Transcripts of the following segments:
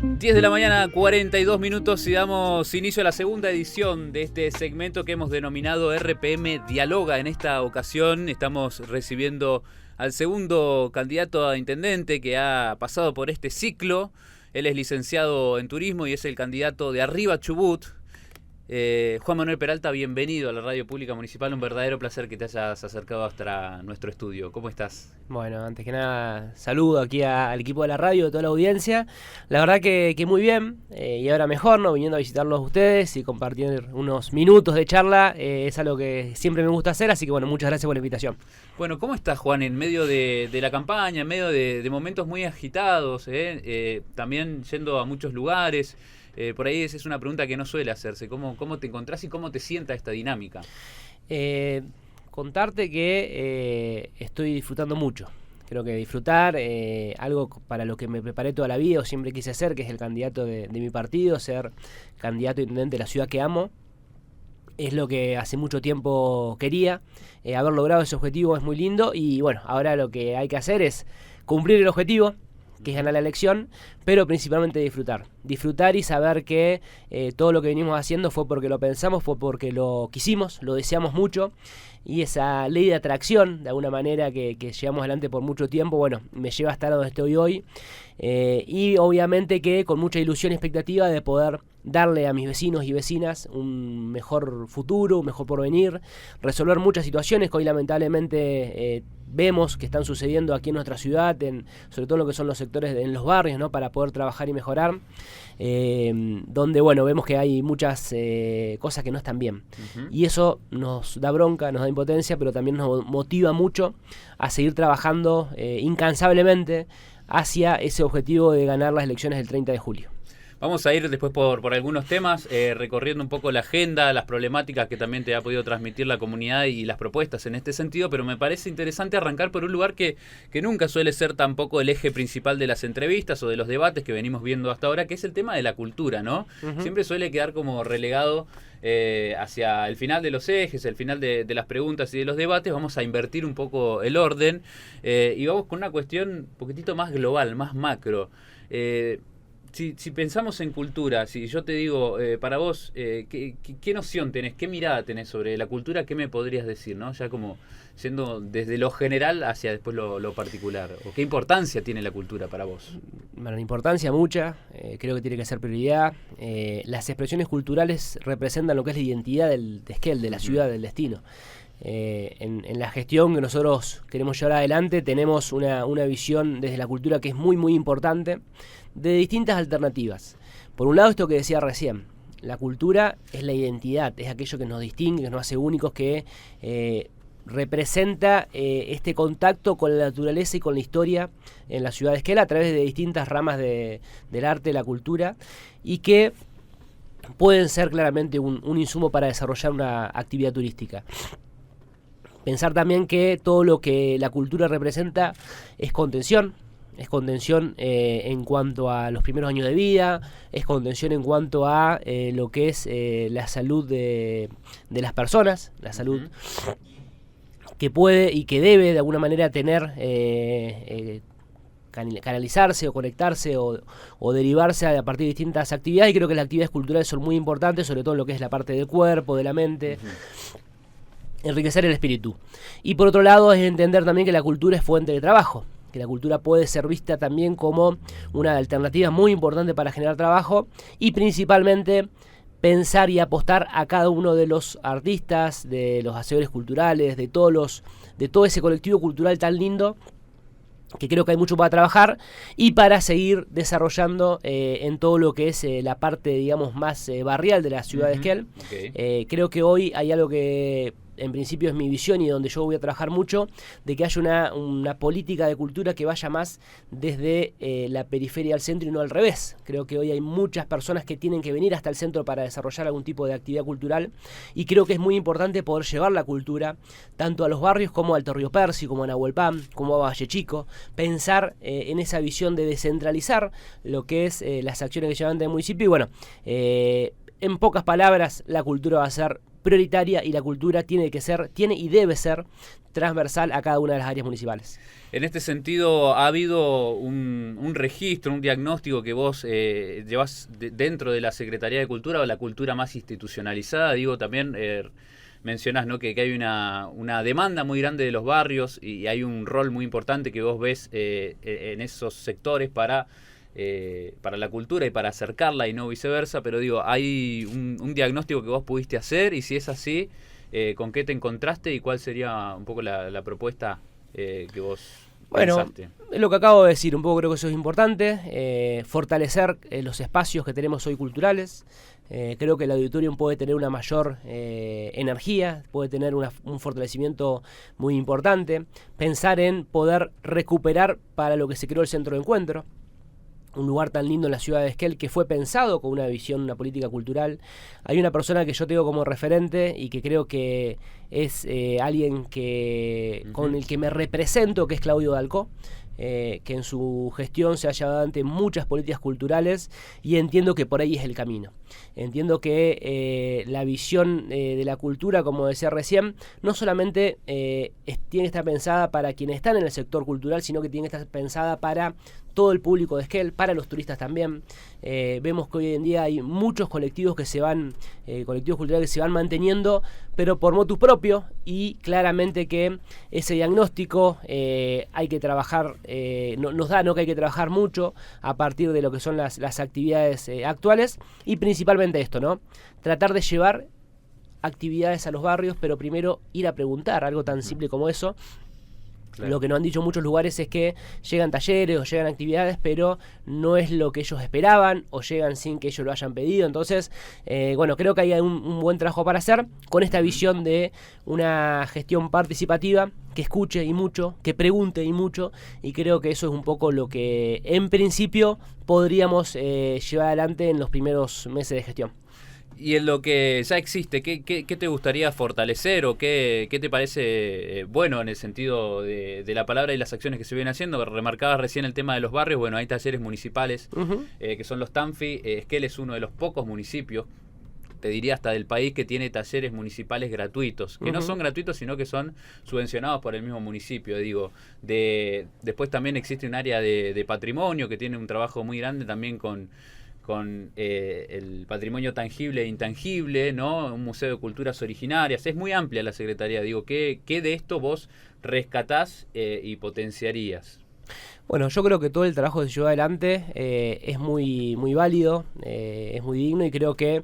10 de la mañana, 42 minutos y damos inicio a la segunda edición de este segmento que hemos denominado RPM Dialoga. En esta ocasión estamos recibiendo al segundo candidato a intendente que ha pasado por este ciclo. Él es licenciado en turismo y es el candidato de Arriba Chubut. Juan Manuel Peralta, bienvenido a la Radio Pública Municipal. Un verdadero placer que te hayas acercado hasta nuestro estudio. ¿Cómo estás? Bueno, antes que nada, saludo aquí al equipo de la radio, a toda la audiencia. La verdad que muy bien, y ahora mejor, ¿no? Viniendo a visitarlos ustedes y compartir unos minutos de charla, es algo que siempre me gusta hacer, así que bueno, muchas gracias por la invitación. Bueno, ¿cómo estás, Juan, en medio de la campaña, en medio de momentos muy agitados, también yendo a muchos lugares? Por ahí es una pregunta que no suele hacerse. ¿Cómo te encontrás y cómo te sienta esta dinámica? Contarte que estoy disfrutando mucho. Creo que disfrutar, algo para lo que me preparé toda la vida o siempre quise ser, que es el candidato de mi partido, ser candidato a intendente de la ciudad que amo. Es lo que hace mucho tiempo quería. Haber logrado ese objetivo es muy lindo y bueno, ahora lo que hay que hacer es cumplir el objetivo, que es ganar la elección, pero principalmente disfrutar y saber que todo lo que venimos haciendo fue porque lo pensamos, fue porque lo quisimos, lo deseamos mucho, y esa ley de atracción, de alguna manera que llevamos adelante por mucho tiempo, bueno, me lleva a estar donde estoy hoy, y obviamente que con mucha ilusión y expectativa de poder darle a mis vecinos y vecinas un mejor futuro, un mejor porvenir, resolver muchas situaciones que hoy lamentablemente vemos que están sucediendo aquí en nuestra ciudad, sobre todo lo que son los sectores en los barrios, ¿no? Para poder trabajar y mejorar, donde bueno, vemos que hay muchas cosas que no están bien. Uh-huh. Y eso nos da bronca, nos da impotencia, pero también nos motiva mucho a seguir trabajando incansablemente hacia ese objetivo de ganar las elecciones del 30 de julio. Vamos a ir después por algunos temas, recorriendo un poco la agenda, las problemáticas que también te ha podido transmitir la comunidad y las propuestas en este sentido, pero me parece interesante arrancar por un lugar que nunca suele ser tampoco el eje principal de las entrevistas o de los debates que venimos viendo hasta ahora, que es el tema de la cultura, ¿no? Uh-huh. Siempre suele quedar como relegado hacia el final de los ejes, el final de las preguntas y de los debates. Vamos a invertir un poco el orden y vamos con una cuestión un poquitito más global, más macro. Si pensamos en cultura, si yo te digo, para vos, ¿qué noción tenés, qué mirada tenés sobre la cultura? ¿Qué me podrías decir, no? Ya como yendo desde lo general hacia después lo particular. ¿O qué importancia tiene la cultura para vos? Bueno, importancia mucha, creo que tiene que ser prioridad. Las expresiones culturales representan lo que es la identidad de Esquel, de la ciudad, del destino. En la gestión que nosotros queremos llevar adelante tenemos una visión desde la cultura que es muy muy importante, de distintas alternativas. Por un lado, esto que decía recién, la cultura es la identidad, es aquello que nos distingue, que nos hace únicos, que representa este contacto con la naturaleza y con la historia en la ciudad de Esquel a través de distintas ramas del arte, la cultura, y que pueden ser claramente un insumo para desarrollar una actividad turística. Pensar también que todo lo que la cultura representa es contención en cuanto a los primeros años de vida, es contención en cuanto a lo que es la salud de las personas, la salud que puede y que debe de alguna manera tener, canalizarse o conectarse o derivarse a partir de distintas actividades, y creo que las actividades culturales son muy importantes, sobre todo en lo que es la parte del cuerpo, de la mente. Enriquecer el espíritu. Y por otro lado es entender también que la cultura es fuente de trabajo, que la cultura puede ser vista también como una alternativa muy importante para generar trabajo, y principalmente pensar y apostar a cada uno de los artistas, de los hacedores culturales, de todo ese colectivo cultural tan lindo, que creo que hay mucho para trabajar y para seguir desarrollando en todo lo que es la parte, digamos, más barrial de la ciudad de Esquel. Okay. Creo que hoy hay algo que en principio es mi visión y donde yo voy a trabajar mucho, de que haya una política de cultura que vaya más desde la periferia al centro y no al revés. Creo que hoy hay muchas personas que tienen que venir hasta el centro para desarrollar algún tipo de actividad cultural, y creo que es muy importante poder llevar la cultura tanto a los barrios como a Alto Río Percy, como a Nahuelpan, como a Valle Chico, pensar en esa visión de descentralizar lo que es las acciones que llevan del municipio. Y bueno, en pocas palabras, la cultura va a ser prioritaria y la cultura tiene y debe ser transversal a cada una de las áreas municipales. En este sentido, ¿ha habido un registro, un diagnóstico que vos llevás dentro de la Secretaría de Cultura o la cultura más institucionalizada? Digo, también mencionás, ¿no?, que hay una demanda muy grande de los barrios y hay un rol muy importante que vos ves en esos sectores para la cultura y para acercarla y no viceversa, pero digo, ¿hay un diagnóstico que vos pudiste hacer? Y si es así, ¿con qué te encontraste y cuál sería un poco la propuesta que vos pensaste? Lo que acabo de decir, un poco creo que eso es importante, fortalecer los espacios que tenemos hoy culturales. Creo que el auditorium puede tener una mayor energía, puede tener un fortalecimiento muy importante. Pensar en poder recuperar para lo que se creó el centro de encuentro. Un lugar tan lindo en la ciudad de Esquel que fue pensado con una visión, una política cultural. Hay una persona que yo tengo como referente y que creo que es alguien con el que me represento, que es Claudio Dalcó, que en su gestión se ha llevado adelante muchas políticas culturales y entiendo que por ahí es el camino. Entiendo que la visión de la cultura, como decía recién, no solamente tiene que estar pensada para quienes están en el sector cultural, sino que tiene que estar pensada para todo el público de Esquel, para los turistas también. Vemos que hoy en día hay muchos colectivos colectivos culturales que se van manteniendo, pero por motu propio, y claramente que ese diagnóstico hay que trabajar, nos da que hay que trabajar mucho a partir de lo que son las actividades actuales, y principalmente esto, ¿no? Tratar de llevar actividades a los barrios, pero primero ir a preguntar, algo tan simple como eso. Claro. Lo que nos han dicho muchos lugares es que llegan talleres o llegan actividades, pero no es lo que ellos esperaban o llegan sin que ellos lo hayan pedido. Entonces, creo que hay un buen trabajo para hacer con esta visión de una gestión participativa que escuche y mucho, que pregunte y mucho, y creo que eso es un poco lo que en principio podríamos llevar adelante en los primeros meses de gestión. Y en lo que ya existe, ¿qué te gustaría fortalecer o qué te parece bueno en el sentido de la palabra y las acciones que se vienen haciendo? Remarcabas recién el tema de los barrios. Bueno, hay talleres municipales que son los TANFI. Esquel es uno de los pocos municipios, te diría hasta del país, que tiene talleres municipales gratuitos, que no son gratuitos, sino que son subvencionados por el mismo municipio. Después también existe un área de patrimonio que tiene un trabajo muy grande también con el patrimonio tangible e intangible, ¿no? Un museo de culturas originarias. Es muy amplia la Secretaría. ¿Qué de esto vos rescatás y potenciarías? Bueno, yo creo que todo el trabajo que se lleva adelante es muy, muy válido, es muy digno, y creo que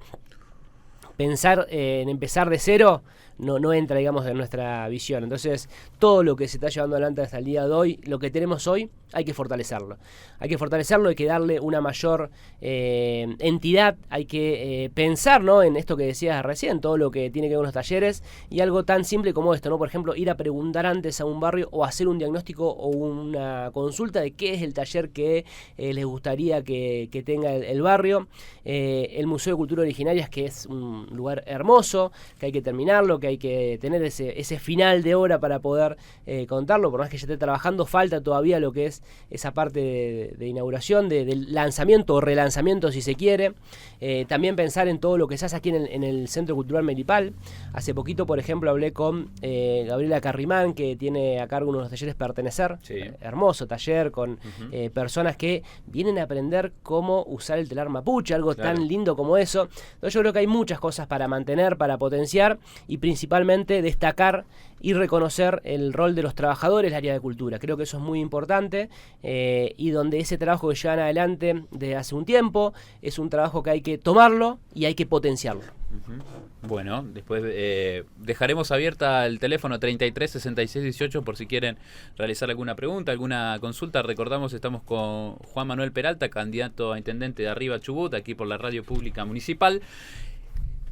pensar en empezar de cero no entra, digamos, en nuestra visión. Entonces, todo lo que se está llevando adelante hasta el día de hoy, lo que tenemos hoy, hay que fortalecerlo. Hay que darle una mayor entidad, hay que pensar, ¿no?, en esto que decías recién, todo lo que tiene que ver con los talleres, y algo tan simple como esto, ¿no? Por ejemplo, ir a preguntar antes a un barrio o hacer un diagnóstico o una consulta de qué es el taller que les gustaría que tenga el barrio. El Museo de Cultura Originarias, que es un lugar hermoso, que hay que terminarlo, que hay que tener ese final de obra para poder contarlo. Por más que ya esté trabajando, falta todavía lo que es esa parte de inauguración, del lanzamiento o relanzamiento, si se quiere. También pensar en todo lo que se hace aquí en el Centro Cultural Melipal. Hace poquito, por ejemplo, hablé con Gabriela Carrimán, que tiene a cargo uno de los talleres Pertenecer. Sí. Hermoso taller con personas que vienen a aprender cómo usar el telar mapuche, algo tan lindo como eso. Entonces yo creo que hay muchas cosas para mantener, para potenciar, y principalmente destacar y reconocer el rol de los trabajadores del área de cultura. Creo que eso es muy importante, y donde ese trabajo que llevan adelante desde hace un tiempo es un trabajo que hay que tomarlo y hay que potenciarlo. Bueno, después dejaremos abierta el teléfono 33 66 18 por si quieren realizar alguna pregunta, alguna consulta. Recordamos, estamos con Juan Manuel Peralta, candidato a intendente de Arriba Chubut, aquí por la Radio Pública Municipal.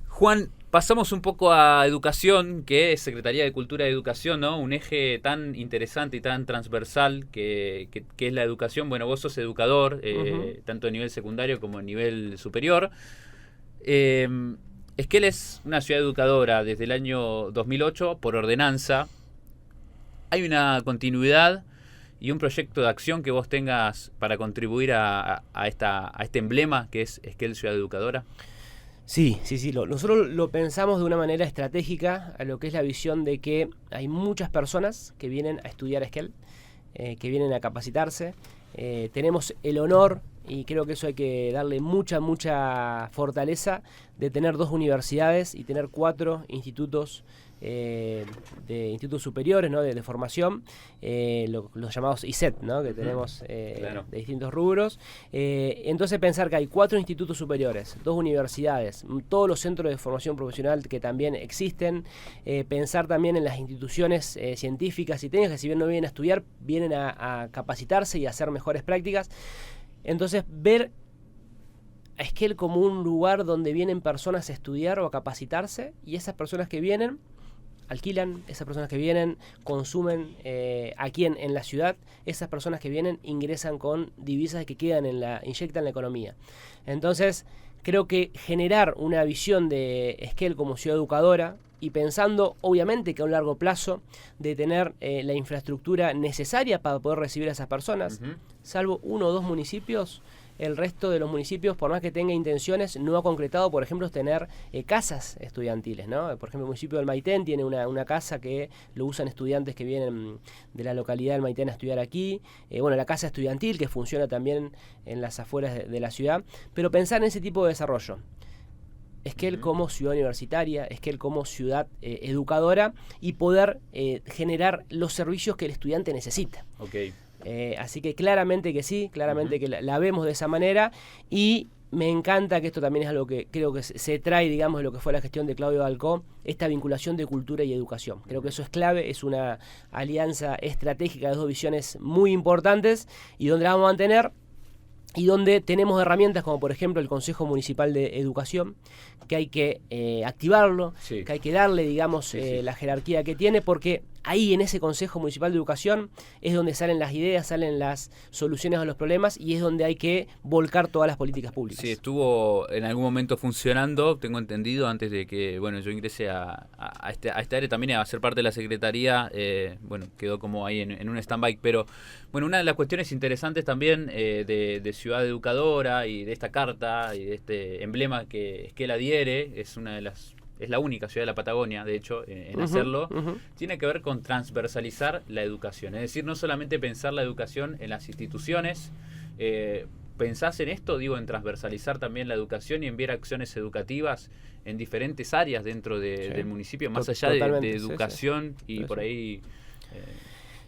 Juan, pasamos un poco a educación, que es Secretaría de Cultura y Educación, ¿no? Un eje tan interesante y tan transversal que es la educación. Bueno, vos sos educador, tanto a nivel secundario como a nivel superior. Esquel es una ciudad educadora desde el año 2008 por ordenanza. ¿Hay una continuidad y un proyecto de acción que vos tengas para contribuir a este emblema que es Esquel Ciudad Educadora? Sí. Nosotros lo pensamos de una manera estratégica a lo que es la visión de que hay muchas personas que vienen a estudiar Esquel, que vienen a capacitarse. Tenemos el honor, y creo que eso hay que darle mucha fortaleza, de tener 2 universidades y tener 4 institutos de institutos superiores, ¿no? de formación, los llamados ISET, ¿no? que tenemos Claro. de distintos rubros. Entonces pensar que hay 4 institutos superiores, 2 universidades, todos los centros de formación profesional que también existen, pensar también en las instituciones científicas y técnicas que, si bien no vienen a estudiar, vienen a capacitarse y a hacer mejores prácticas. Entonces ver a Esquel como un lugar donde vienen personas a estudiar o a capacitarse, y esas personas que vienen alquilan, esas personas que vienen consumen aquí en la ciudad, esas personas que vienen ingresan con divisas que quedan inyectan la economía. Entonces creo que generar una visión de Esquel como ciudad educadora, y pensando obviamente que a un largo plazo de tener la infraestructura necesaria para poder recibir a esas personas, salvo 1 o 2 municipios, el resto de los municipios, por más que tenga intenciones, no ha concretado, por ejemplo, tener casas estudiantiles, ¿no? Por ejemplo, el municipio del Maitén tiene una casa que lo usan estudiantes que vienen de la localidad del Maitén a estudiar aquí. La casa estudiantil que funciona también en las afueras de la ciudad. Pero pensar en ese tipo de desarrollo. Esquel como ciudad universitaria, Esquel como ciudad educadora, y poder generar los servicios que el estudiante necesita. Okay. Así que claramente que sí, claramente que la vemos de esa manera, y me encanta que esto también es algo que creo que se trae, digamos, de lo que fue la gestión de Claudio Balcó, esta vinculación de cultura y educación. Creo que eso es clave, es una alianza estratégica de 2 visiones muy importantes, y donde la vamos a mantener, y donde tenemos herramientas como por ejemplo el Consejo Municipal de Educación, que hay que activarlo, sí, que hay que darle, digamos, la jerarquía que tiene, porque ahí en ese Consejo Municipal de Educación es donde salen las ideas, salen las soluciones a los problemas, y es donde hay que volcar todas las políticas públicas. Sí, estuvo en algún momento funcionando, tengo entendido, antes de que yo ingrese a esta área también a ser parte de la Secretaría. Quedó como ahí en un stand-by, pero una de las cuestiones interesantes también de Ciudad Educadora y de esta carta y de este emblema que Esquel adhiere, es la única ciudad de la Patagonia, de hecho, en hacerlo, tiene que ver con transversalizar la educación. Es decir, no solamente pensar la educación en las instituciones. ¿Pensás en esto, en transversalizar también la educación y enviar acciones educativas en diferentes áreas dentro del municipio, más allá de educación y por ahí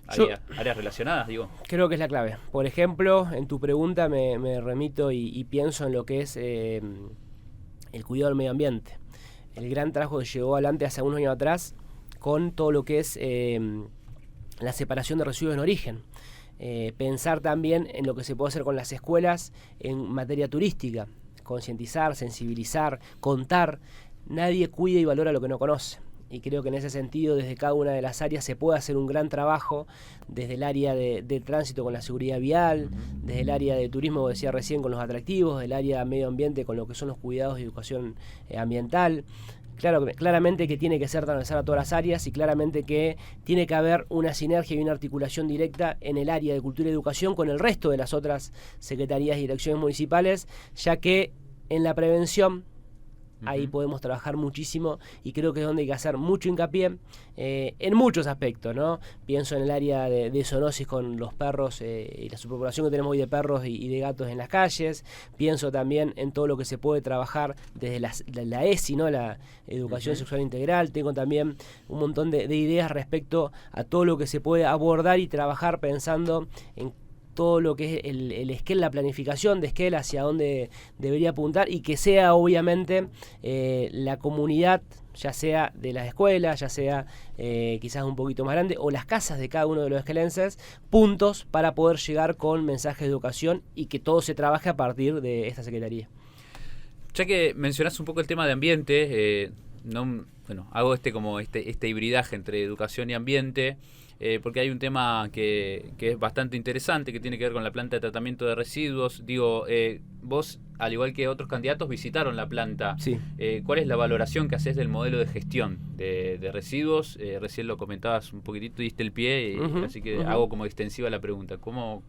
áreas relacionadas, Creo que es la clave. Por ejemplo, en tu pregunta me remito y pienso en lo que es el cuidado del medio ambiente. El gran trabajo que llegó adelante hace unos años atrás con todo lo que es la separación de residuos en origen. Pensar también en lo que se puede hacer con las escuelas en materia turística, concientizar, sensibilizar, contar. Nadie cuida y valora lo que no conoce, y creo que en ese sentido desde cada una de las áreas se puede hacer un gran trabajo, desde el área de tránsito con la seguridad vial, desde el área de turismo, como decía recién, con los atractivos, del área de medio ambiente con lo que son los cuidados y educación ambiental. Claramente que tiene que ser transversal a todas las áreas, y claramente que tiene que haber una sinergia y una articulación directa en el área de cultura y educación con el resto de las otras secretarías y direcciones municipales, ya que en la prevención ahí podemos trabajar muchísimo, y creo que es donde hay que hacer mucho hincapié en muchos aspectos, ¿no? Pienso en el área de zoonosis con los perros y la superpoblación que tenemos hoy de perros y de gatos en las calles. Pienso también en todo lo que se puede trabajar desde la ESI, ¿no? La educación sexual integral. Tengo también un montón de ideas respecto a todo lo que se puede abordar y trabajar pensando en todo lo que es el Esquel, la planificación de Esquel, hacia dónde debería apuntar, y que sea obviamente la comunidad, ya sea de las escuelas, ya sea quizás un poquito más grande, o las casas de cada uno de los esquelenses, puntos para poder llegar con mensajes de educación y que todo se trabaje a partir de esta secretaría. Ya que mencionás un poco el tema de ambiente, hago este hibridaje entre educación y ambiente, porque hay un tema que es bastante interesante, que tiene que ver con la planta de tratamiento de residuos. Vos, al igual que otros candidatos, visitaron la planta. Sí. ¿Cuál es la valoración que haces del modelo de gestión de residuos? Recién lo comentabas un poquitito, diste el pie, así que hago como extensiva la pregunta. ¿Cómo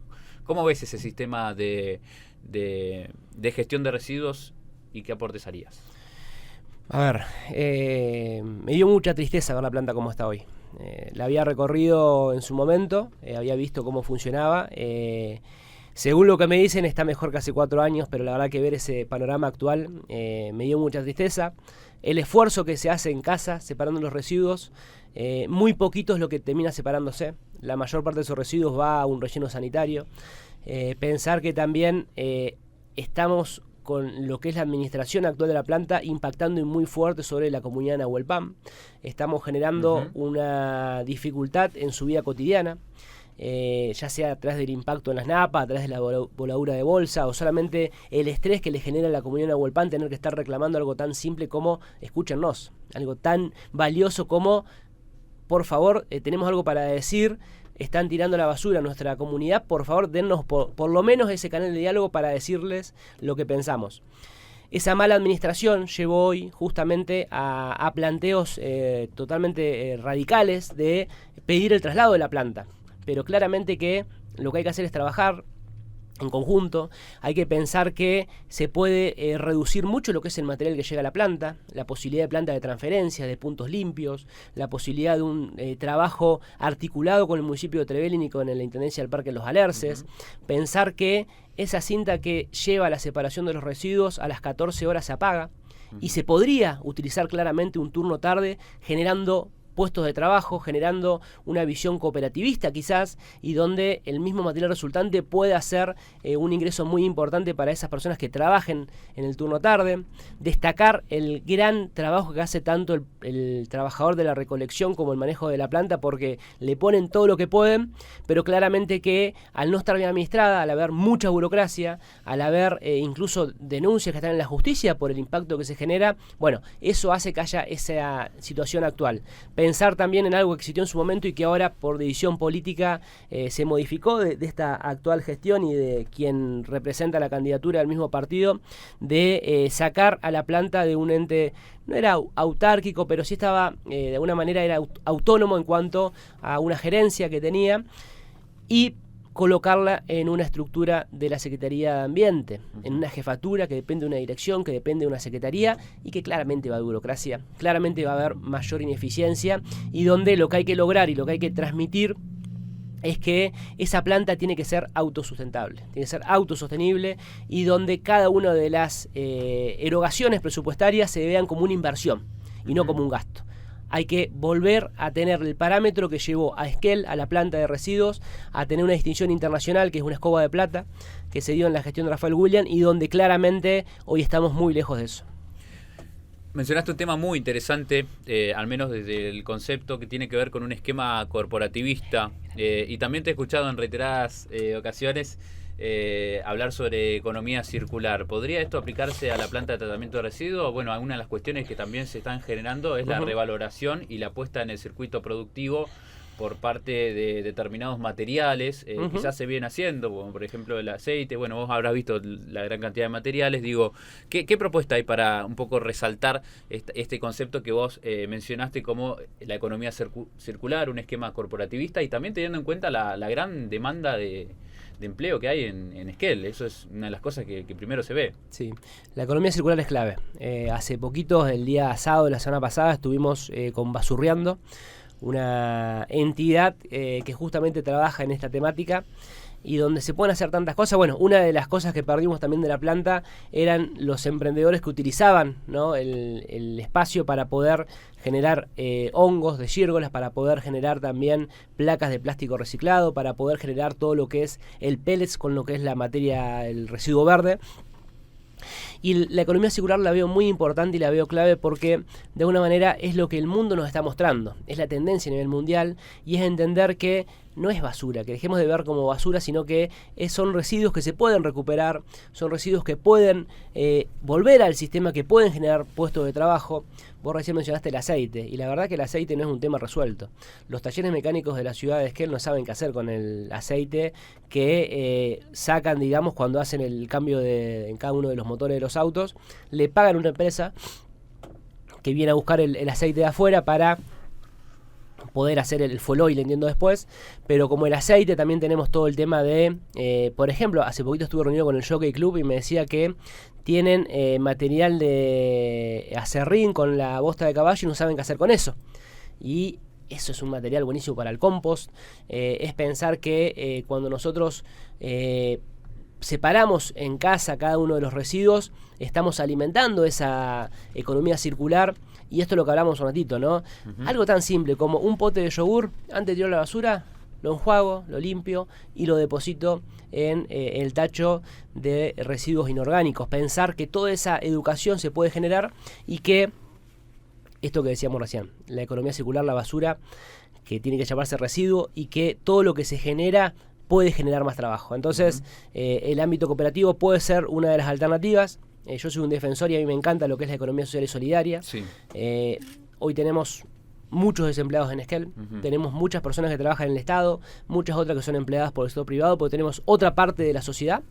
ves ese sistema de gestión de residuos y qué aportes harías? A ver, me dio mucha tristeza ver la planta como está hoy. La había recorrido en su momento, había visto cómo funcionaba. Según lo que me dicen, está mejor que hace 4 años, pero la verdad que ver ese panorama actual me dio mucha tristeza. El esfuerzo que se hace en casa, separando los residuos, muy poquito es lo que termina separándose. La mayor parte de esos residuos va a un relleno sanitario. Pensar que también estamos con lo que es la administración actual de la planta impactando muy fuerte sobre la comunidad de Nahuelpan. Estamos generando una dificultad en su vida cotidiana, ya sea a través del impacto en las napas, a través de la voladura de bolsa, o solamente el estrés que le genera a la comunidad de Nahuelpan tener que estar reclamando algo tan simple como, escúchennos, algo tan valioso como, por favor, tenemos algo para decir. Están tirando la basura a nuestra comunidad, por favor dennos por lo menos ese canal de diálogo para decirles lo que pensamos. Esa mala administración llevó hoy justamente a planteos totalmente radicales de pedir el traslado de la planta, pero claramente que lo que hay que hacer es trabajar en conjunto. Hay que pensar que se puede reducir mucho lo que es el material que llega a la planta, la posibilidad de planta de transferencia, de puntos limpios, la posibilidad de un trabajo articulado con el municipio de Trevelin y con la Intendencia del Parque Los Alerces. Pensar que esa cinta que lleva a la separación de los residuos a las 14 horas se apaga y se podría utilizar claramente un turno tarde generando puestos de trabajo, generando una visión cooperativista quizás, y donde el mismo material resultante puede hacer un ingreso muy importante para esas personas que trabajen en el turno tarde. Destacar el gran trabajo que hace tanto el trabajador de la recolección como el manejo de la planta, porque le ponen todo lo que pueden, pero claramente que al no estar bien administrada, al haber mucha burocracia, al haber incluso denuncias que están en la justicia por el impacto que se genera, bueno, eso hace que haya esa situación actual. Pensar también en algo que existió en su momento y que ahora por decisión política se modificó de esta actual gestión y de quien representa la candidatura del mismo partido, de sacar a la planta de un ente, no era autárquico, pero sí estaba, de alguna manera era autónomo en cuanto a una gerencia que tenía, y colocarla en una estructura de la Secretaría de Ambiente, en una jefatura que depende de una dirección, que depende de una secretaría, y que claramente va a haber burocracia, claramente va a haber mayor ineficiencia, y donde lo que hay que lograr y lo que hay que transmitir es que esa planta tiene que ser autosustentable, tiene que ser autosostenible, y donde cada una de las erogaciones presupuestarias se vean como una inversión y no como un gasto. Hay que volver a tener el parámetro que llevó a Esquel, a la planta de residuos, a tener una distinción internacional que es una escoba de plata, que se dio en la gestión de Rafael William, y donde claramente hoy estamos muy lejos de eso. Mencionaste un tema muy interesante, al menos desde el concepto que tiene que ver con un esquema corporativista, y también te he escuchado en reiteradas ocasiones hablar sobre economía circular. ¿Podría esto aplicarse a la planta de tratamiento de residuos? Bueno, una de las cuestiones que también se están generando es la revaloración y la puesta en el circuito productivo por parte de determinados materiales, quizás se viene haciendo, como por ejemplo el aceite. Bueno, vos habrás visto la gran cantidad de materiales. Digo, ¿qué propuesta hay para un poco resaltar este concepto que vos mencionaste como la economía circular, un esquema corporativista, y también teniendo en cuenta la gran demanda de empleo que hay en Esquel? Eso es una de las cosas que primero se ve. Sí, la economía circular es clave. Hace poquito, el día sábado de la semana pasada, estuvimos con Basurreando, una entidad que justamente trabaja en esta temática y donde se pueden hacer tantas cosas. Bueno, una de las cosas que perdimos también de la planta eran los emprendedores que utilizaban, ¿no?, el espacio para poder generar hongos de gírgolas, para poder generar también placas de plástico reciclado, para poder generar todo lo que es el pellets con lo que es la materia, el residuo verde. Y la economía circular la veo muy importante y la veo clave porque de alguna manera es lo que el mundo nos está mostrando, es la tendencia a nivel mundial, y es entender que no es basura, que dejemos de ver como basura, sino que son residuos que se pueden recuperar, son residuos que pueden volver al sistema, que pueden generar puestos de trabajo. Vos recién mencionaste el aceite, y la verdad que el aceite no es un tema resuelto. Los talleres mecánicos de la ciudad de Esquel no saben qué hacer con el aceite que sacan, digamos, cuando hacen el cambio en cada uno de los motores de los autos. Le pagan a una empresa que viene a buscar el aceite de afuera para poder hacer el fuel oil, entiendo después, pero como el aceite también tenemos todo el tema de, por ejemplo, hace poquito estuve reunido con el Jockey Club y me decía que tienen material de acerrín con la bosta de caballo y no saben qué hacer con eso. Y eso es un material buenísimo para el compost. Es pensar que cuando nosotros separamos en casa cada uno de los residuos, estamos alimentando esa economía circular. Y esto es lo que hablamos un ratito, ¿no? Algo tan simple como un pote de yogur, antes de tirar la basura, lo enjuago, lo limpio y lo deposito en el tacho de residuos inorgánicos. Pensar que toda esa educación se puede generar y que, esto que decíamos recién, la economía circular, la basura, que tiene que llamarse residuo y que todo lo que se genera puede generar más trabajo. Entonces, el ámbito cooperativo puede ser una de las alternativas. Yo soy un defensor y a mí me encanta lo que es la economía social y solidaria. Sí. Hoy tenemos muchos desempleados en Esquel, tenemos muchas personas que trabajan en el Estado, muchas otras que son empleadas por el sector privado, porque tenemos otra parte de la sociedad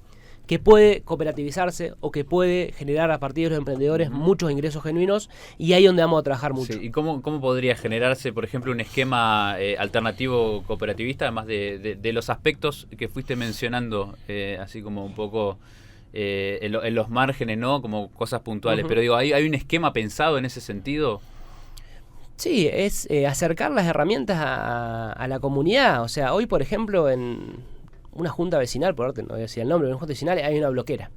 que puede cooperativizarse o que puede generar a partir de los emprendedores muchos ingresos genuinos, y ahí es donde vamos a trabajar mucho. Sí. ¿Y cómo podría generarse, por ejemplo, un esquema alternativo cooperativista, además de los aspectos que fuiste mencionando, así como un poco en los márgenes, ¿no? Como cosas puntuales, pero digo, ¿hay un esquema pensado en ese sentido? Sí, es acercar las herramientas a la comunidad. O sea, hoy, por ejemplo, en una junta vecinal, por orden, no voy a decir el nombre, en una junta vecinal hay una bloquera.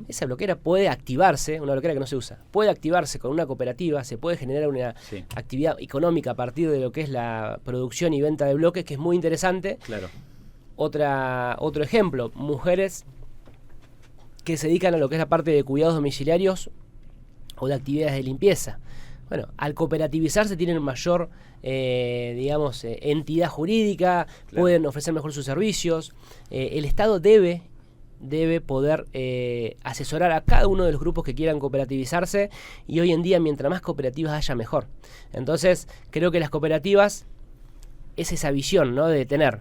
Esa bloquera puede activarse, una bloquera que no se usa, puede activarse con una cooperativa, se puede generar una actividad económica a partir de lo que es la producción y venta de bloques, que es muy interesante. Claro. Otro ejemplo, mujeres que se dedican a lo que es la parte de cuidados domiciliarios o de actividades de limpieza. Bueno, al cooperativizarse tienen mayor, entidad jurídica, pueden ofrecer mejor sus servicios. El Estado debe poder asesorar a cada uno de los grupos que quieran cooperativizarse, y hoy en día mientras más cooperativas haya mejor. Entonces creo que las cooperativas es esa visión, ¿no? De tener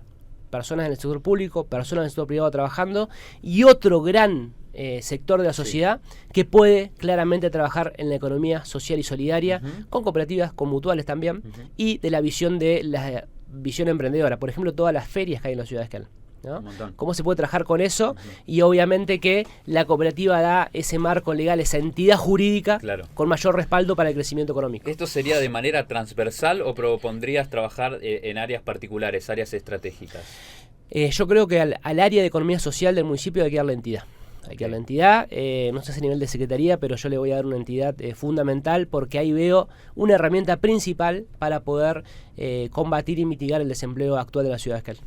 personas en el sector público, personas en el sector privado trabajando, y otro gran sector de la sociedad que puede claramente trabajar en la economía social y solidaria, con cooperativas, con mutuales también, y de la visión emprendedora. Por ejemplo, todas las ferias que hay en la ciudad de Esquel, ¿no? ¿Cómo se puede trabajar con eso? Y obviamente que la cooperativa da ese marco legal, esa entidad jurídica, con mayor respaldo para el crecimiento económico. ¿Esto sería de manera transversal o propondrías trabajar en áreas particulares, áreas estratégicas? Yo creo que al área de economía social del municipio hay que darle entidad. Hay que dar la entidad, no sé si a nivel de secretaría, pero yo le voy a dar una entidad fundamental, porque ahí veo una herramienta principal para poder combatir y mitigar el desempleo actual de la ciudad de Esquel.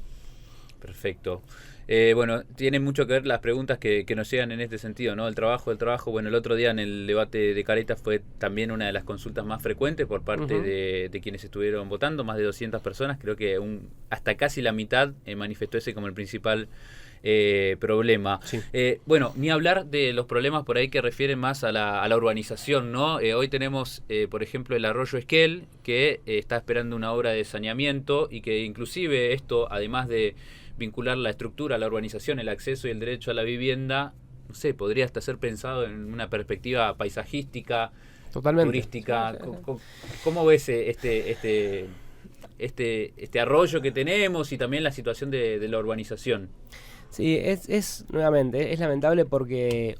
Perfecto. Bueno, tienen mucho que ver las preguntas que nos llegan en este sentido, ¿no? El trabajo. Bueno, el otro día en el debate de Caretas fue también una de las consultas más frecuentes por parte de quienes estuvieron votando, más de 200 personas, creo que hasta casi la mitad manifestó ese como el principal problema. Sí. Bueno, ni hablar de los problemas por ahí que refieren más a la urbanización, ¿no? Hoy tenemos, por ejemplo, el arroyo Esquel, que está esperando una obra de saneamiento, y que inclusive esto, además de vincular la estructura, la urbanización, el acceso y el derecho a la vivienda, no sé, podría hasta ser pensado en una perspectiva paisajística, turística. ¿Cómo ves este arroyo que tenemos y también la situación de la urbanización? Sí, nuevamente, es lamentable porque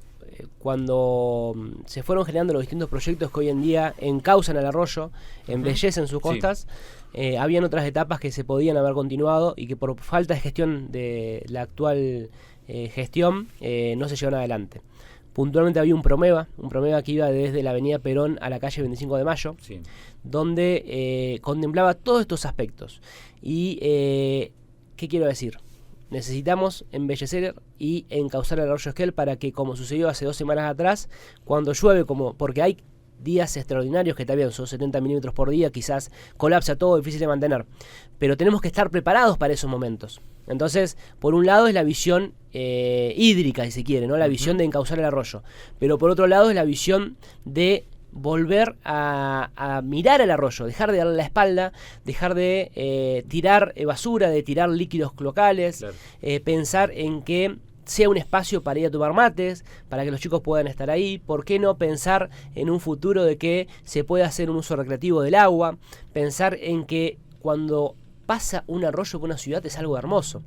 cuando se fueron generando los distintos proyectos que hoy en día encausan al arroyo, embellecen sus costas, habían otras etapas que se podían haber continuado y que por falta de gestión de la actual gestión no se llevaron adelante. Puntualmente había un Promeva que iba desde la avenida Perón a la calle 25 de Mayo, donde contemplaba todos estos aspectos. Y, ¿qué quiero decir? Necesitamos embellecer y encauzar el arroyo Esquel para que, como sucedió hace 2 semanas atrás, cuando llueve, porque hay días extraordinarios que también son 70 milímetros por día, quizás colapsa todo, difícil de mantener, pero tenemos que estar preparados para esos momentos. Entonces, por un lado es la visión hídrica, si se quiere, ¿no? La visión de encauzar el arroyo, pero por otro lado es la visión de volver a mirar al arroyo, dejar de darle la espalda, dejar de tirar basura, de tirar líquidos locales, pensar en que sea un espacio para ir a tomar mates, para que los chicos puedan estar ahí. ¿Por qué no pensar en un futuro de que se pueda hacer un uso recreativo del agua? Pensar en que cuando pasa un arroyo por una ciudad es algo hermoso.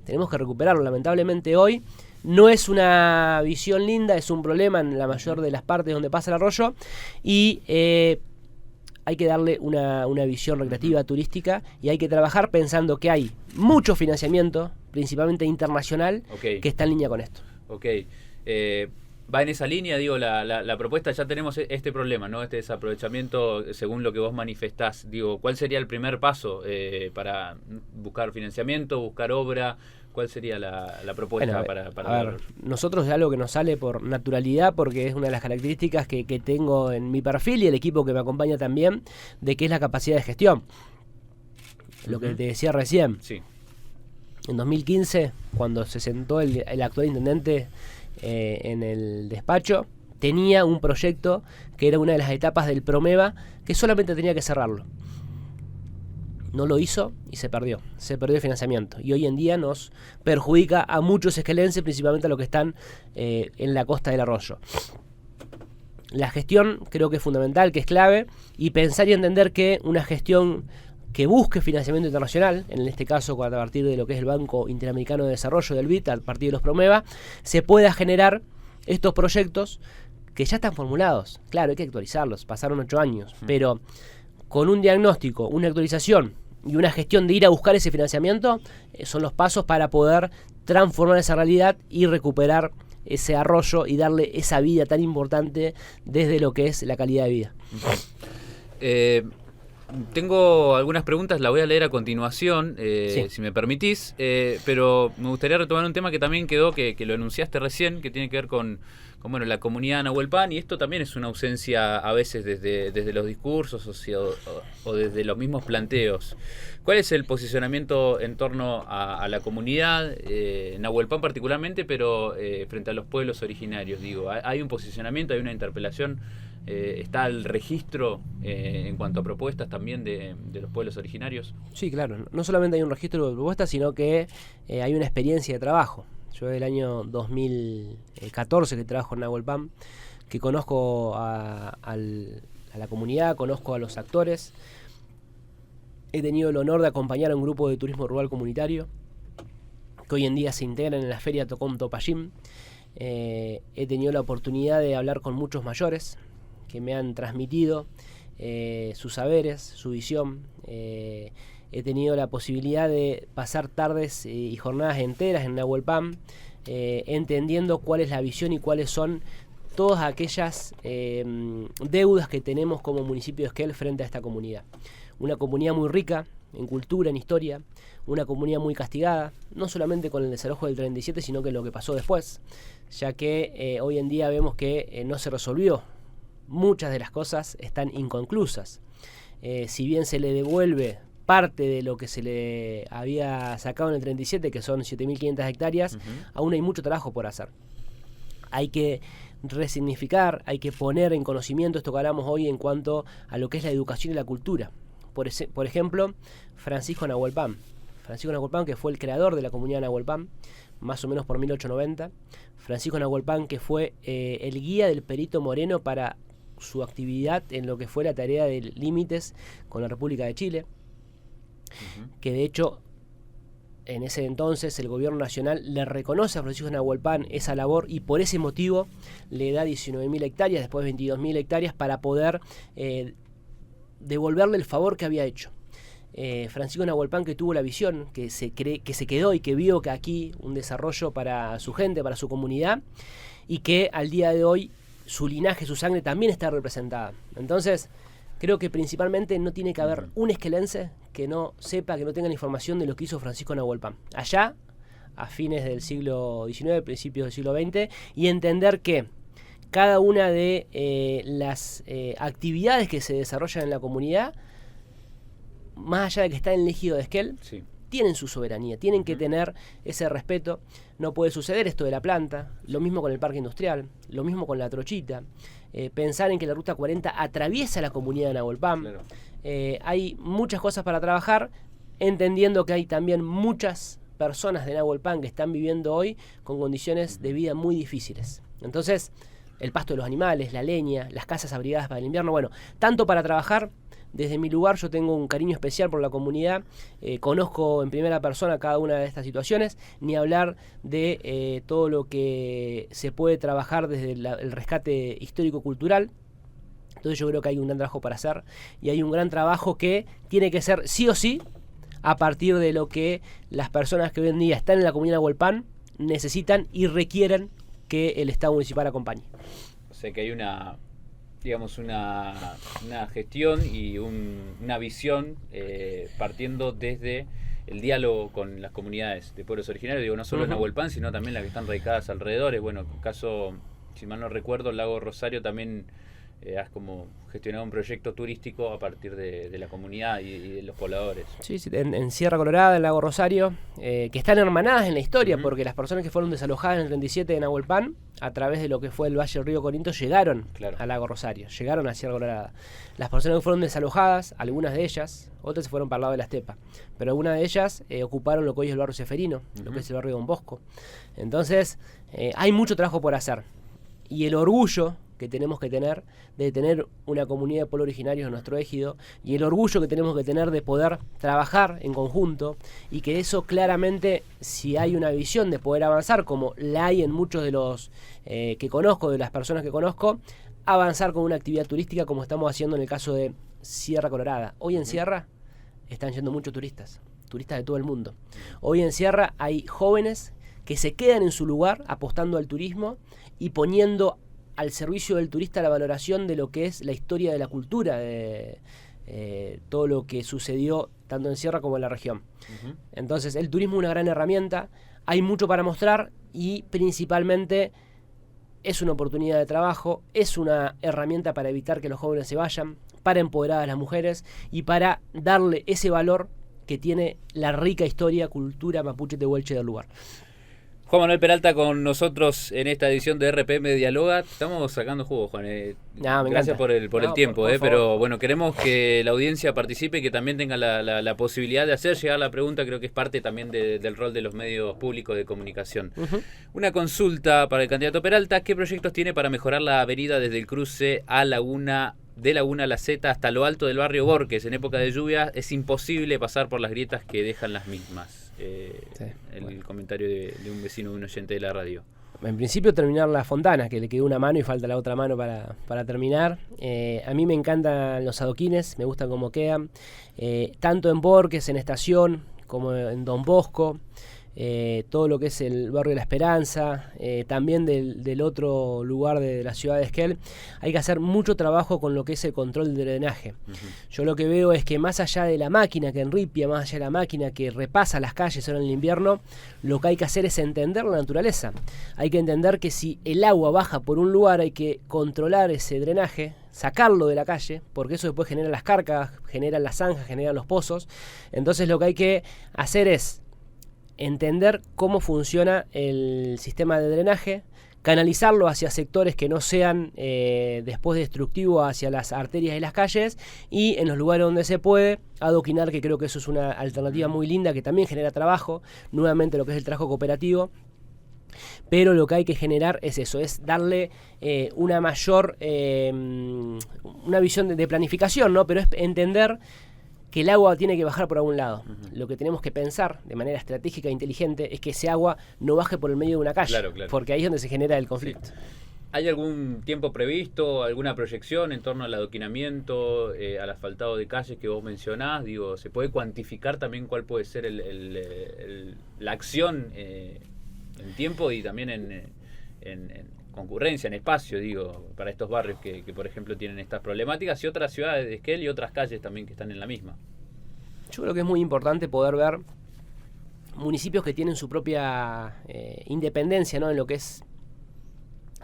Tenemos que recuperarlo. Lamentablemente hoy no es una visión linda, es un problema en la mayor de las partes donde pasa el arroyo, y hay que darle una visión recreativa, turística, y hay que trabajar pensando que hay mucho financiamiento, principalmente internacional, que está en línea con esto. Va en esa línea, digo, la propuesta. Ya tenemos este problema, ¿no? Este desaprovechamiento, según lo que vos manifestás. Digo, ¿cuál sería el primer paso para buscar financiamiento, buscar obra? ¿Cuál sería la propuesta para ver, nosotros es algo que nos sale por naturalidad, porque es una de las características que tengo en mi perfil y el equipo que me acompaña también, de que es la capacidad de gestión. Lo que te decía recién. Sí. En 2015, cuando se sentó el actual intendente en el despacho, tenía un proyecto que era una de las etapas del Promeva, que solamente tenía que cerrarlo. No lo hizo y se perdió el financiamiento, y hoy en día nos perjudica a muchos esquelenses, principalmente a los que están en la costa del arroyo. La gestión creo que es fundamental, que es clave, y pensar y entender que una gestión que busque financiamiento internacional, en este caso a partir de lo que es el Banco Interamericano de Desarrollo, del BID, a partir de los Promeva, se pueda generar estos proyectos que ya están formulados. Claro, hay que actualizarlos, pasaron 8 años, pero con un diagnóstico, una actualización y una gestión de ir a buscar ese financiamiento, son los pasos para poder transformar esa realidad y recuperar ese arroyo y darle esa vida tan importante desde lo que es la calidad de vida. Tengo algunas preguntas, las voy a leer a continuación, sí, si me permitís, pero me gustaría retomar un tema que también quedó, que lo enunciaste recién, que tiene que ver con bueno, la comunidad Nahuelpan, y esto también es una ausencia a veces desde los discursos o desde los mismos planteos. ¿Cuál es el posicionamiento en torno a la comunidad, Nahuelpan particularmente, pero frente a los pueblos originarios? Digo, ¿hay un posicionamiento, hay una interpelación? ¿Está el registro en cuanto a propuestas también de los pueblos originarios? Sí, claro. No solamente hay un registro de propuestas, sino que hay una experiencia de trabajo. Yo del año 2014 que trabajo en Nahuelpan, que conozco a la comunidad, conozco a los actores. He tenido el honor de acompañar a un grupo de turismo rural comunitario que hoy en día se integran en la feria Tocón Topayín. He tenido la oportunidad de hablar con muchos mayores que me han transmitido sus saberes, su visión. He tenido la posibilidad de pasar tardes y jornadas enteras en Nahuelpan, entendiendo cuál es la visión y cuáles son todas aquellas deudas que tenemos como municipio de Esquel frente a esta comunidad. Una comunidad muy rica en cultura, en historia, una comunidad muy castigada, no solamente con el desalojo del 37, sino que lo que pasó después, ya que hoy en día vemos que no se resolvió. Muchas de las cosas están inconclusas. Si bien se le devuelve parte de lo que se le había sacado en el 37, que son 7.500 hectáreas, aún hay mucho trabajo por hacer. Hay que resignificar, hay que poner en conocimiento esto que hablamos hoy en cuanto a lo que es la educación y la cultura. Por ejemplo, Francisco Nahuelpan, que fue el creador de la comunidad Nahuelpan, más o menos por 1890. Francisco Nahuelpan, que fue el guía del Perito Moreno para su actividad en lo que fue la tarea de límites con la República de Chile, que de hecho en ese entonces el gobierno nacional le reconoce a Francisco Nahuelpan esa labor, y por ese motivo le da 19.000 hectáreas, después 22.000 hectáreas, para poder devolverle el favor que había hecho. Francisco Nahuelpan, que tuvo la visión, que se quedó y que vio que aquí un desarrollo para su gente, para su comunidad, y que al día de hoy su linaje, su sangre también está representada. Entonces, creo que principalmente no tiene que haber un esquelense que no sepa, que no tenga la información de lo que hizo Francisco Nahuelpan allá, a fines del siglo XIX, principios del siglo XX, y entender que cada una de las actividades que se desarrollan en la comunidad, más allá de que está en el ejido de Esquel, sí, tienen su soberanía, tienen que tener ese respeto. No puede suceder esto de la planta, lo mismo con el parque industrial, lo mismo con la trochita. Pensar en que la ruta 40 atraviesa la comunidad de Nahuelpan. Claro. Hay muchas cosas para trabajar, entendiendo que hay también muchas personas de Nahuelpan que están viviendo hoy con condiciones de vida muy difíciles. Entonces, el pasto de los animales, la leña, las casas abrigadas para el invierno, bueno, tanto para trabajar desde mi lugar yo tengo un cariño especial por la comunidad, conozco en primera persona cada una de estas situaciones, ni hablar de todo lo que se puede trabajar desde el rescate histórico-cultural. Entonces yo creo que hay un gran trabajo para hacer y hay un gran trabajo que tiene que ser sí o sí a partir de lo que las personas que hoy en día están en la comunidad de Huelpán necesitan y requieren que el Estado municipal acompañe. O sea que hay una gestión y una visión partiendo desde el diálogo con las comunidades de pueblos originarios, digo, no solo en Nahuelpan, sino también las que están radicadas alrededor. Bueno, en caso, si mal no recuerdo, el lago Rosario también has como gestionado un proyecto turístico a partir de la comunidad y de los pobladores. Sí, en Sierra Colorada, el lago Rosario, que están hermanadas en la historia, porque las personas que fueron desalojadas en el 37 de Nahuelpan, a través de lo que fue el Valle del Río Corinto, llegaron al lago Rosario, llegaron a Sierra Colorada. Las personas que fueron desalojadas, algunas de ellas, otras se fueron para el lado de la estepa, pero algunas de ellas ocuparon lo que hoy es el barrio Ceferino, lo que es el barrio Don Bosco. Entonces, hay mucho trabajo por hacer. Y el orgullo que tenemos que tener de tener una comunidad de pueblos originarios en nuestro ejido, y el orgullo que tenemos que tener de poder trabajar en conjunto, y que eso claramente, si hay una visión de poder avanzar, como la hay en muchos de los que conozco, de las personas que conozco, avanzar con una actividad turística como estamos haciendo en el caso de Sierra Colorada. Hoy en Sierra están yendo muchos turistas de todo el mundo. Hoy en Sierra hay jóvenes que se quedan en su lugar apostando al turismo y poniendo al servicio del turista la valoración de lo que es la historia de la cultura, de todo lo que sucedió tanto en Sierra como en la región. Entonces el turismo es una gran herramienta, hay mucho para mostrar y principalmente es una oportunidad de trabajo, es una herramienta para evitar que los jóvenes se vayan, para empoderar a las mujeres y para darle ese valor que tiene la rica historia, cultura mapuche tehuelche del lugar. Juan Manuel Peralta con nosotros en esta edición de RPM Dialoga. Estamos sacando jugo, Juan. Gracias por el tiempo, por pero bueno, queremos que la audiencia participe y que también tenga la posibilidad de hacer llegar la pregunta. Creo que es parte también del rol de los medios públicos de comunicación. Una consulta para el candidato Peralta. ¿Qué proyectos tiene para mejorar la avenida desde el cruce a de Laguna La Zeta hasta lo alto del barrio Borques? En época de lluvia es imposible pasar por las grietas que dejan las mismas. El comentario de un vecino, de un oyente de la radio. En principio terminar la fontana, que le quedó una mano y falta la otra mano para terminar. A mí me encantan los adoquines, me gustan cómo quedan, tanto en Borques, en Estación, como en Don Bosco. Todo lo que es el barrio de La Esperanza, también del otro lugar de la ciudad de Esquel, hay que hacer mucho trabajo con lo que es el control del drenaje. Yo lo que veo es que más allá de la máquina que enripia, más allá de la máquina que repasa las calles ahora en el invierno, lo que hay que hacer es entender la naturaleza. Hay que entender que si el agua baja por un lugar hay que controlar ese drenaje, sacarlo de la calle, porque eso después genera las carcas, genera las zanjas, genera los pozos. Entonces lo que hay que hacer es entender cómo funciona el sistema de drenaje, canalizarlo hacia sectores que no sean después destructivos hacia las arterias y las calles, y en los lugares donde se puede, adoquinar, que creo que eso es una alternativa muy linda que también genera trabajo, nuevamente lo que es el trabajo cooperativo. Pero lo que hay que generar es eso, es darle una mayor, una visión de planificación, ¿no? Pero es entender que el agua tiene que bajar por algún lado. Lo que tenemos que pensar de manera estratégica e inteligente es que ese agua no baje por el medio de una calle, claro. Porque ahí es donde se genera el conflicto. Sí. ¿Hay algún tiempo previsto, alguna proyección en torno al adoquinamiento, al asfaltado de calles que vos mencionás? Digo, ¿se puede cuantificar también cuál puede ser la acción en tiempo y también en concurrencia, en espacio, digo, para estos barrios que por ejemplo tienen estas problemáticas, y otras ciudades de Esquel y otras calles también que están en la misma? Yo creo que es muy importante poder ver municipios que tienen su propia independencia, ¿no? En lo que es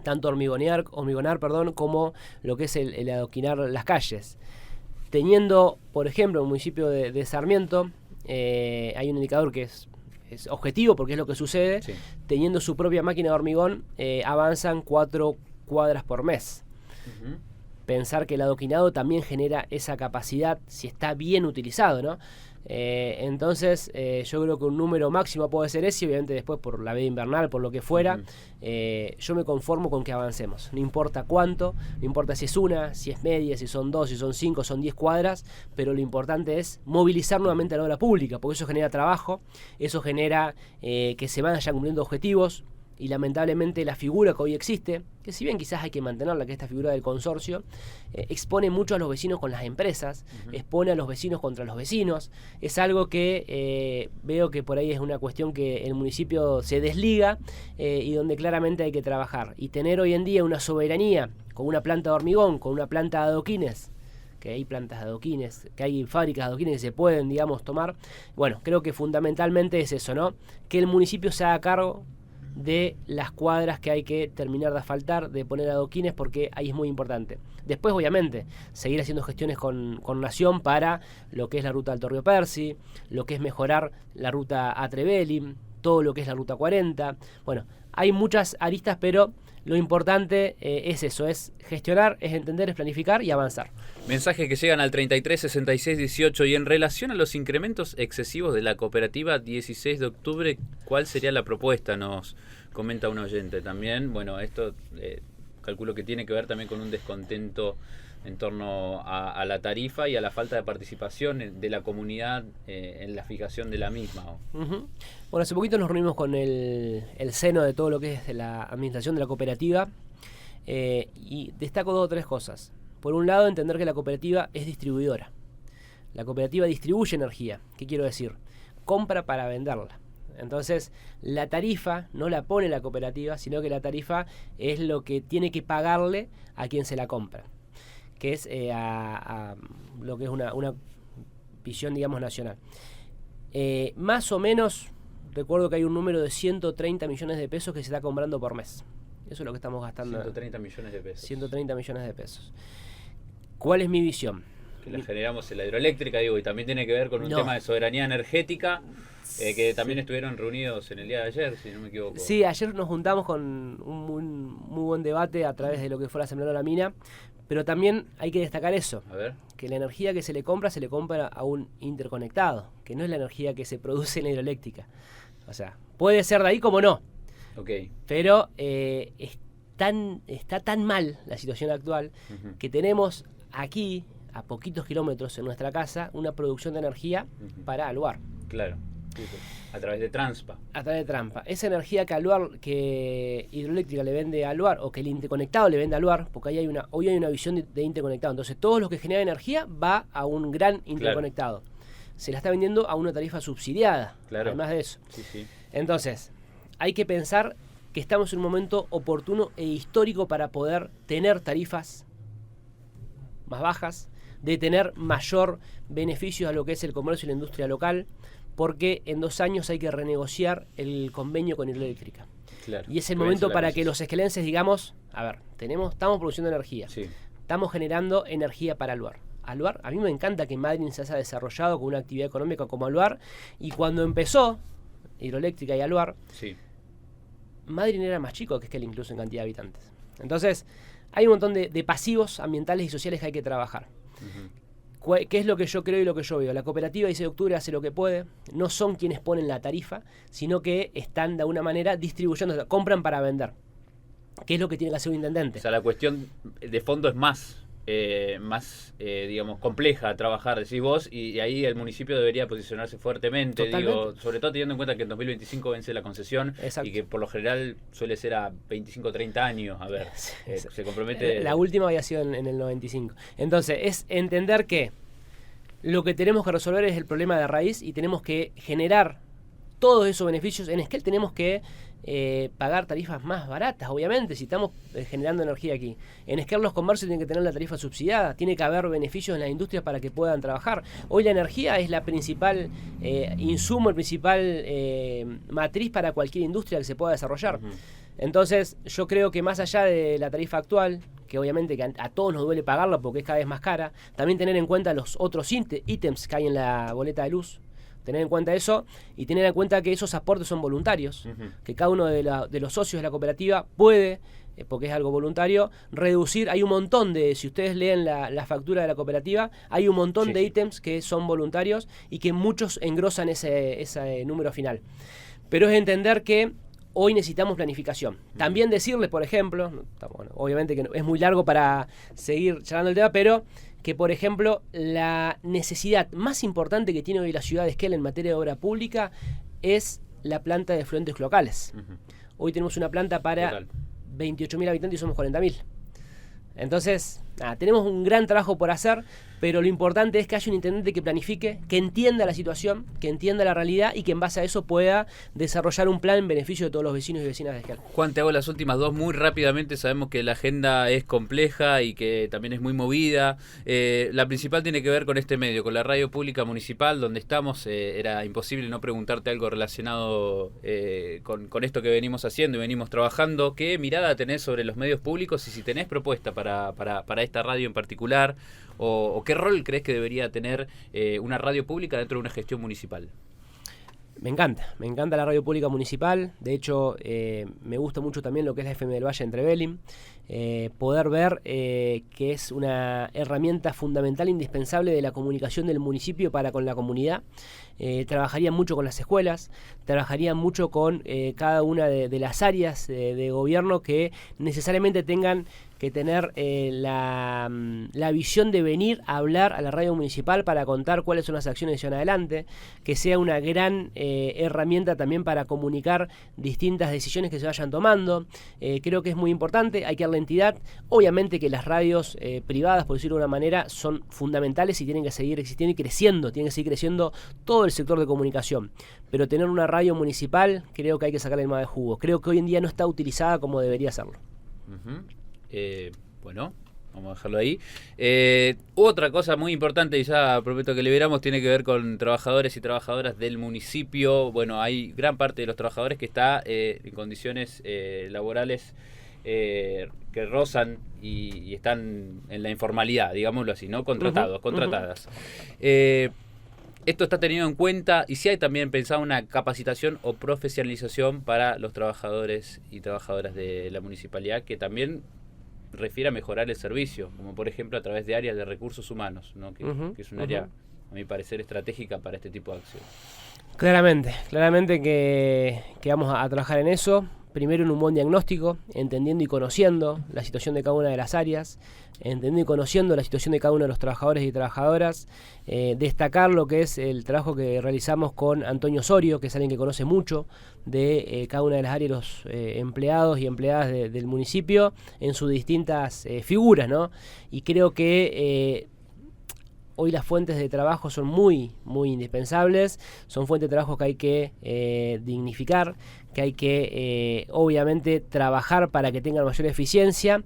tanto hormigonar, como lo que es el adoquinar las calles. Teniendo, por ejemplo, en el municipio de Sarmiento, hay un indicador que es objetivo porque es lo que sucede. Sí. Teniendo su propia máquina de hormigón, avanzan 4 cuadras por mes. Pensar que el adoquinado también genera esa capacidad si está bien utilizado, ¿no? Entonces yo creo que un número máximo puede ser ese, obviamente después por la veda invernal, por lo que fuera. Yo me conformo con que avancemos, no importa cuánto, no importa si es una, si es media, si son 2, si son 5, son 10 cuadras, pero lo importante es movilizar nuevamente a la obra pública, porque eso genera trabajo, eso genera que se vayan cumpliendo objetivos. Y lamentablemente la figura que hoy existe, que si bien quizás hay que mantenerla, que esta figura del consorcio, expone mucho a los vecinos con las empresas, expone a los vecinos contra los vecinos. Es algo que veo que por ahí es una cuestión que el municipio se desliga y donde claramente hay que trabajar. Y tener hoy en día una soberanía con una planta de hormigón, con una planta de adoquines, que hay plantas de adoquines, que hay fábricas de adoquines que se pueden, digamos, tomar. Bueno, creo que fundamentalmente es eso, ¿no? Que el municipio se haga cargo de las cuadras que hay que terminar de asfaltar, de poner adoquines, porque ahí es muy importante. Después, obviamente, seguir haciendo gestiones con Nación para lo que es la ruta Alto Río Percy, lo que es mejorar la ruta a Trevelin, todo lo que es la ruta 40. Bueno, hay muchas aristas, pero lo importante es eso, es gestionar, es entender, es planificar y avanzar. Mensajes que llegan al 33 66 18 y en relación a los incrementos excesivos de la cooperativa 16 de octubre, ¿cuál sería la propuesta? Nos comenta un oyente también. Bueno, esto calculo que tiene que ver también con un descontento en torno a la tarifa y a la falta de participación de la comunidad en la fijación de la misma. Bueno, hace poquito nos reunimos con el seno de todo lo que es la administración de la cooperativa y destaco 2 o 3 cosas. Por un lado, entender que la cooperativa es distribuidora. La cooperativa distribuye energía. ¿Qué quiero decir? Compra para venderla. Entonces, la tarifa no la pone la cooperativa, sino que la tarifa es lo que tiene que pagarle a quien se la compra, que es a lo que es una visión, digamos, nacional. Más o menos, recuerdo que hay un número de 130 millones de pesos que se está comprando por mes. Eso es lo que estamos gastando. 130 millones de pesos. 130 millones de pesos. ¿Cuál es mi visión? Que la generamos en la hidroeléctrica, digo, y también tiene que ver con un tema de soberanía energética, que también estuvieron reunidos en el día de ayer, si no me equivoco. Sí, ayer nos juntamos con un muy buen debate a través de lo que fue la Asamblea de la Mina, pero también hay que destacar eso, a ver, que la energía que se le compra a un interconectado, que no es la energía que se produce en la hidroeléctrica. O sea, puede ser de ahí como no. Okay. Pero está tan mal la situación actual que tenemos aquí, a poquitos kilómetros en nuestra casa, una producción de energía para Aluar. Claro, a través de Transpa. A través de Transpa. Esa energía que Hidroeléctrica le vende a Aluar, o que el interconectado le vende a Aluar, porque hoy hay una visión de interconectado. Entonces, todo lo que genera energía va a un gran interconectado. Claro. Se la está vendiendo a una tarifa subsidiada, además de eso. Sí. Entonces, hay que pensar que estamos en un momento oportuno e histórico para poder tener tarifas más bajas, de tener mayor beneficio a lo que es el comercio y la industria local, porque en 2 años hay que renegociar el convenio con Hidroeléctrica. Claro, y es el momento para que los esquelenses digamos, a ver, estamos produciendo energía, estamos generando energía para Aluar. Aluar, a mí me encanta que Madryn se haya desarrollado con una actividad económica como Aluar, y cuando empezó Hidroeléctrica y Aluar, Madryn era más chico que Esquel, incluso en cantidad de habitantes. Entonces, hay un montón de pasivos ambientales y sociales que hay que trabajar. ¿Qué es lo que yo creo y lo que yo veo? La cooperativa 16 de octubre hace lo que puede, no son quienes ponen la tarifa, sino que están de alguna manera distribuyendo, compran para vender. ¿Qué es lo que tiene que hacer un intendente? O sea, la cuestión de fondo es más digamos, compleja a trabajar, decís vos, y ahí el municipio debería posicionarse fuertemente, digo, sobre todo teniendo en cuenta que en 2025 vence la concesión. Exacto. Y que por lo general suele ser a 25 o 30 años, a ver, se compromete... La última había sido en el 95. Entonces, es entender que lo que tenemos que resolver es el problema de raíz y tenemos que generar todos esos beneficios. En Esquel tenemos que pagar tarifas más baratas, obviamente, si estamos generando energía aquí. En Esquel los comercios tienen que tener la tarifa subsidiada, tiene que haber beneficios en las industrias para que puedan trabajar. Hoy la energía es la principal insumo, el principal matriz para cualquier industria que se pueda desarrollar. Entonces, yo creo que más allá de la tarifa actual, que obviamente que a todos nos duele pagarla porque es cada vez más cara, también tener en cuenta los otros ítems que hay en la boleta de luz. Tener en cuenta eso y tener en cuenta que esos aportes son voluntarios, que cada uno de los socios de la cooperativa puede porque es algo voluntario, reducir, hay un montón de, si ustedes leen la factura de la cooperativa, hay un montón de ítems que son voluntarios y que muchos engrosan ese número final. Pero es entender que hoy necesitamos planificación. También decirles, por ejemplo, bueno, obviamente que es muy largo para seguir charlando el tema, pero que, por ejemplo, la necesidad más importante que tiene hoy la ciudad de Esquel en materia de obra pública es la planta de efluentes locales. Hoy tenemos una planta para 28.000 habitantes y somos 40.000. Entonces, tenemos un gran trabajo por hacer, pero lo importante es que haya un intendente que planifique, que entienda la situación, que entienda la realidad y que en base a eso pueda desarrollar un plan en beneficio de todos los vecinos y vecinas de Esquel. Juan, te hago las últimas dos muy rápidamente. Sabemos que la agenda es compleja y que también es muy movida. La principal tiene que ver con este medio, con la radio pública municipal, donde estamos. Era imposible no preguntarte algo relacionado con esto que venimos haciendo y venimos trabajando. ¿Qué mirada tenés sobre los medios públicos y si tenés propuesta para esta radio en particular? ¿O qué rol crees que debería tener una radio pública dentro de una gestión municipal? Me encanta la radio pública municipal. De hecho, me gusta mucho también lo que es la FM del Valle entre Belín. Poder ver que es una herramienta fundamental, indispensable de la comunicación del municipio para con la comunidad. Trabajaría mucho con las escuelas, trabajaría mucho con cada una de las áreas de gobierno que necesariamente tengan que tener la visión de venir a hablar a la radio municipal para contar cuáles son las acciones que se van adelante, que sea una gran herramienta también para comunicar distintas decisiones que se vayan tomando. Creo que es muy importante, hay que darle entidad. Obviamente que las radios privadas, por decirlo de una manera, son fundamentales y tienen que seguir existiendo y creciendo, tienen que seguir creciendo todo el sector de comunicación. Pero tener una radio municipal, creo que hay que sacarle más de jugo. Creo que hoy en día no está utilizada como debería serlo. Bueno, vamos a dejarlo ahí. Otra cosa muy importante, y ya prometo que liberamos, tiene que ver con trabajadores y trabajadoras del municipio. Bueno, hay gran parte de los trabajadores que está en condiciones laborales que rozan y están en la informalidad, digámoslo así, ¿no? Contratadas. Esto está tenido en cuenta y si hay también pensado una capacitación o profesionalización para los trabajadores y trabajadoras de la municipalidad que también refiere a mejorar el servicio, como por ejemplo a través de áreas de recursos humanos, ¿no? que es un área, a mi parecer, estratégica para este tipo de acciones. Claramente que vamos a trabajar en eso. Primero en un buen diagnóstico, entendiendo y conociendo la situación de cada una de las áreas, entendiendo y conociendo la situación de cada uno de los trabajadores y trabajadoras, destacar lo que es el trabajo que realizamos con Antonio Osorio, que es alguien que conoce mucho de cada una de las áreas, los empleados y empleadas del municipio en sus distintas figuras, ¿no? Y creo que hoy las fuentes de trabajo son muy indispensables, son fuentes de trabajo que hay que dignificar, que hay que obviamente trabajar para que tengan mayor eficiencia,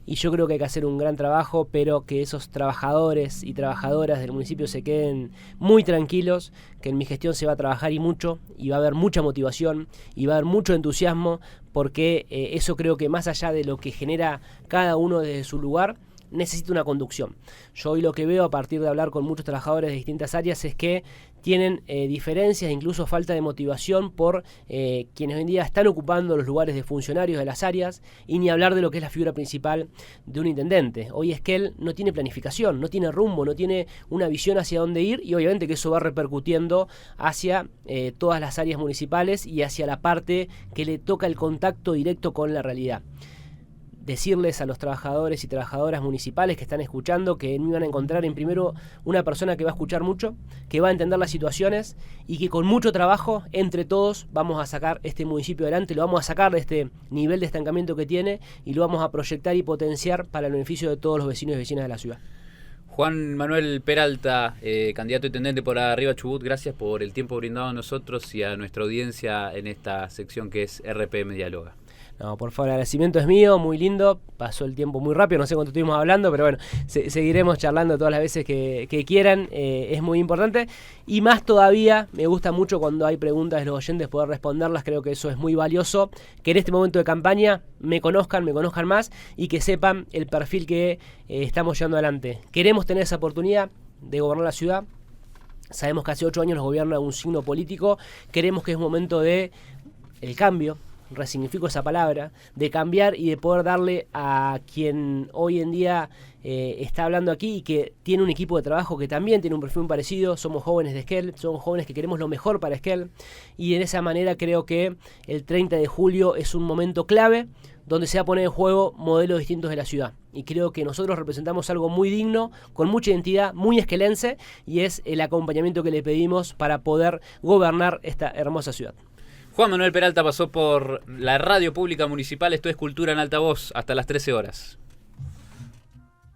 y yo creo que hay que hacer un gran trabajo, pero que esos trabajadores y trabajadoras del municipio se queden muy tranquilos, que en mi gestión se va a trabajar y mucho, y va a haber mucha motivación, y va a haber mucho entusiasmo, porque eso creo que más allá de lo que genera cada uno desde su lugar, necesita una conducción. Yo hoy lo que veo a partir de hablar con muchos trabajadores de distintas áreas es que tienen diferencias, incluso falta de motivación por quienes hoy en día están ocupando los lugares de funcionarios de las áreas, y ni hablar de lo que es la figura principal de un intendente. Hoy Esquel no tiene planificación, no tiene rumbo, no tiene una visión hacia dónde ir, y obviamente que eso va repercutiendo hacia todas las áreas municipales y hacia la parte que le toca el contacto directo con la realidad. Decirles a los trabajadores y trabajadoras municipales que están escuchando que me van a encontrar en primero una persona que va a escuchar mucho, que va a entender las situaciones y que con mucho trabajo entre todos vamos a sacar este municipio adelante, lo vamos a sacar de este nivel de estancamiento que tiene y lo vamos a proyectar y potenciar para el beneficio de todos los vecinos y vecinas de la ciudad. Juan Manuel Peralta, candidato a intendente por Arriba Chubut, gracias por el tiempo brindado a nosotros y a nuestra audiencia en esta sección que es RPM Dialoga. No, por favor, el agradecimiento es mío, muy lindo, pasó el tiempo muy rápido, no sé cuánto estuvimos hablando, pero bueno, seguiremos charlando todas las veces que quieran, es muy importante, y más todavía, me gusta mucho cuando hay preguntas de los oyentes poder responderlas, creo que eso es muy valioso, que en este momento de campaña me conozcan más, y que sepan el perfil que estamos llevando adelante. Queremos tener esa oportunidad de gobernar la ciudad, sabemos que hace 8 años nos gobierna un signo político, queremos que es momento de el cambio. resignifico esa palabra, de cambiar y de poder darle a quien hoy en día está hablando aquí y que tiene un equipo de trabajo que también tiene un perfil parecido. Somos jóvenes de Esquel, somos jóvenes que queremos lo mejor para Esquel, y en esa manera creo que el 30 de julio es un momento clave donde se va a poner en juego modelos distintos de la ciudad. Y creo que nosotros representamos algo muy digno, con mucha identidad, muy esquelense, y es el acompañamiento que le pedimos para poder gobernar esta hermosa ciudad. Juan Manuel Peralta pasó por la radio pública municipal. Esto es Cultura en Altavoz, hasta las 13 horas.